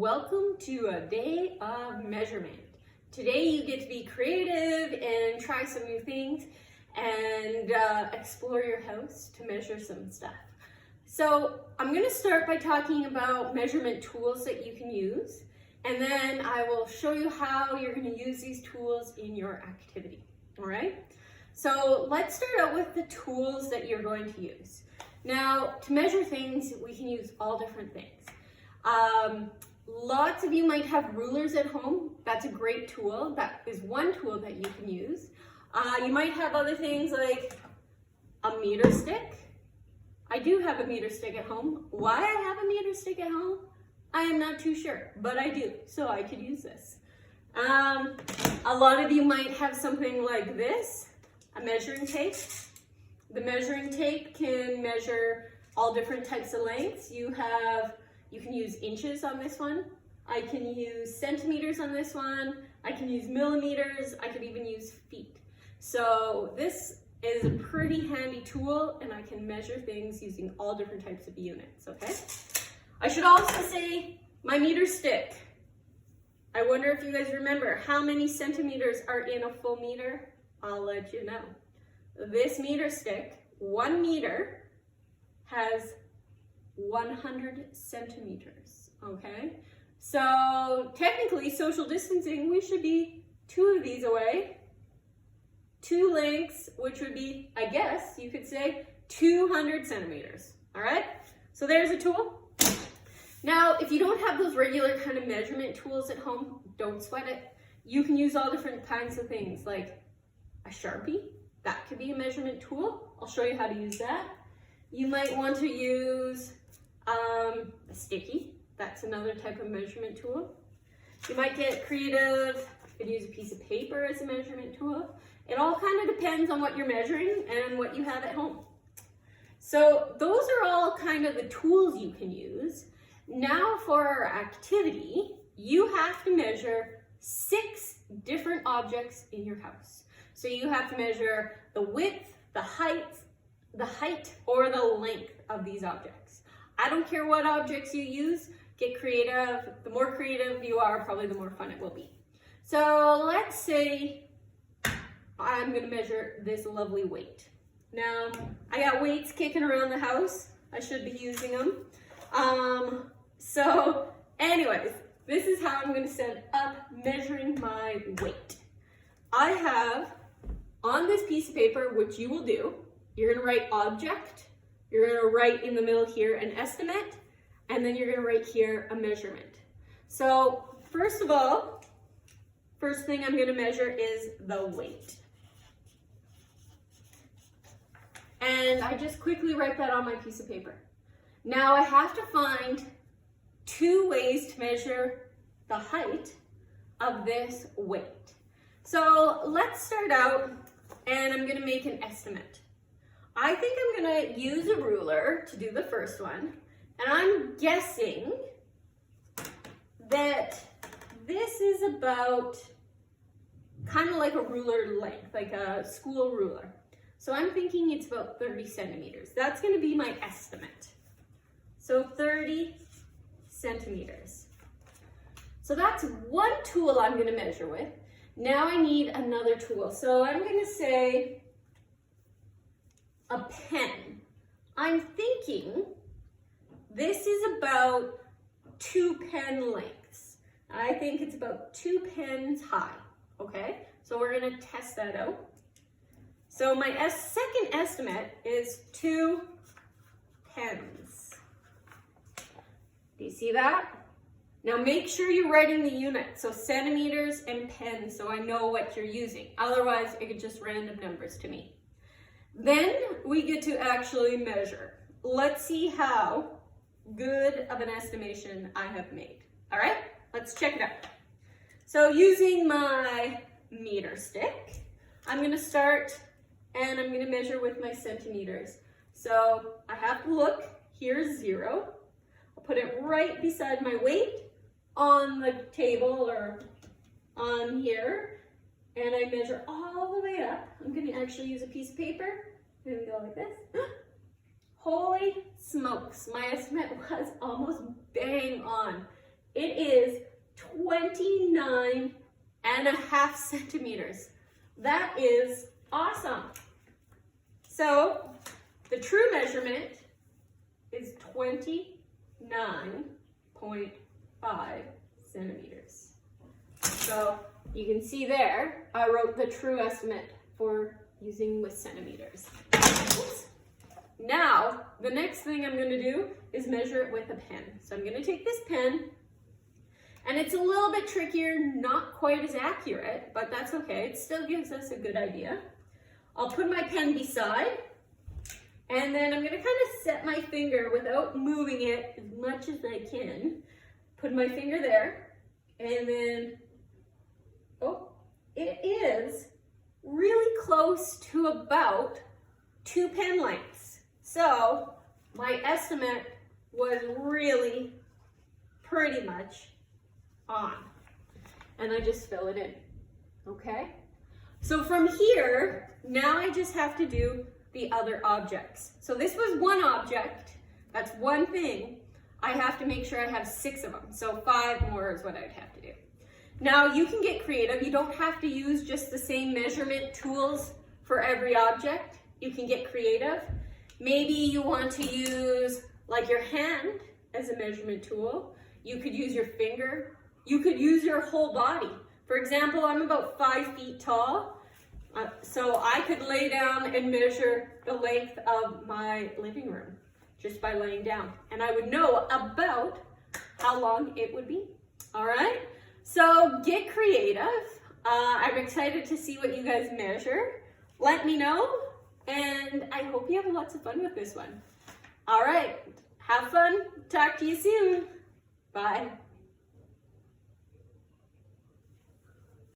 welcome to a day of measurement. Today you get to be creative and try some new things and explore your house to measure some stuff. So I'm going to start by talking about measurement tools that you can use, and then I will show you how you're going to use these tools in your activity. All right? So let's start out with the tools that you're going to use. Now, to measure things, we can use all different things. Lots of you might have rulers at home. That's a great tool. That is one tool that you can use. You might have other things like a meter stick. I do have a meter stick at home. Why I have a meter stick at home, I am not too sure, but I do, so I could use this. A lot of you might have something like this, a measuring tape. The measuring tape can measure all different types of lengths. You can use inches on this one. I can use centimeters on this one. I can use millimeters. I could even use feet. So this is a pretty handy tool, and I can measure things using all different types of units, okay? I should also say my meter stick. I wonder if you guys remember how many centimeters are in a full meter? I'll let you know. This meter stick, 1 meter, has 100 centimeters, okay? So technically, social distancing, we should be 2 of these away. 2 lengths, which would be, I guess, you could say 200 centimeters, all right? So there's a tool. Now, if you don't have those regular kind of measurement tools at home, don't sweat it. You can use all different kinds of things, like a Sharpie. That could be a measurement tool. I'll show you how to use that. You might want to use a sticky. That's another type of measurement tool. You might get creative. You could use a piece of paper as a measurement tool. It all kind of depends on what you're measuring and what you have at home. So those are all kind of the tools you can use. Now for our activity, you have to measure 6 different objects in your house. So you have to measure the width, the height, or the length of these objects. I don't care what objects you use, get creative. The more creative you are, probably the more fun it will be. So let's say I'm gonna measure this lovely weight. Now, I got weights kicking around the house. I should be using them. So anyways, this is how I'm gonna set up measuring my weight. I have on this piece of paper, which you will do, you're gonna write object, you're gonna write in the middle here an estimate, and then you're gonna write here a measurement. So first of all, first thing I'm gonna measure is the weight. And I just quickly write that on my piece of paper. Now I have to find 2 ways to measure the height of this weight. So let's start out, and I'm gonna make an estimate. I think I'm gonna use a ruler to do the first one, and I'm guessing that this is about kind of like a ruler length, like a school ruler. So I'm thinking it's about 30 centimeters. That's gonna be my estimate. So 30 centimeters. So that's one tool I'm gonna measure with. Now I need another tool. So I'm gonna say a pen. I'm thinking this is about 2 pen lengths. I think it's about 2 pens high, okay? So we're gonna test that out. So my second estimate is 2 pens. Do you see that? Now make sure you're writing the units, so centimeters and pens, so I know what you're using. Otherwise, it could just random numbers to me. Then we get to actually measure. Let's see how good of an estimation I have made. All right, let's check it out. So using my meter stick, I'm gonna start and I'm gonna measure with my centimeters. So I have to look, here's 0. I'll put it right beside my weight on the table or on here, and I measure all the way up. I'm gonna actually use a piece of paper and go like this. Holy smokes, my estimate was almost bang on. It is 29.5 centimeters. That is awesome. So the true measurement is 29.5 centimeters. So you can see there, I wrote the true estimate for using with centimeters. Oops. Now, the next thing I'm going to do is measure it with a pen. So I'm going to take this pen, and it's a little bit trickier, not quite as accurate, but that's okay. It still gives us a good idea. I'll put my pen beside, and then I'm going to kind of set my finger without moving it as much as I can. Put my finger there, and then, oh, it is really close to about 2 pen lengths. So my estimate was really pretty much on. And I just fill it in, okay? So from here, now I just have to do the other objects. So this was one object, that's one thing. I have to make sure I have 6 of them. So 5 more is what I'd have to do. Now you can get creative. You don't have to use just the same measurement tools for every object. You can get creative. Maybe you want to use like your hand as a measurement tool. You could use your finger. You could use your whole body. For example, I'm about 5 feet tall. So I could lay down and measure the length of my living room just by laying down. And I would know about how long it would be. All right? So get creative. I'm excited to see what you guys measure. Let me know. And I hope you have lots of fun with this one. All right. Have fun. Talk to you soon. Bye.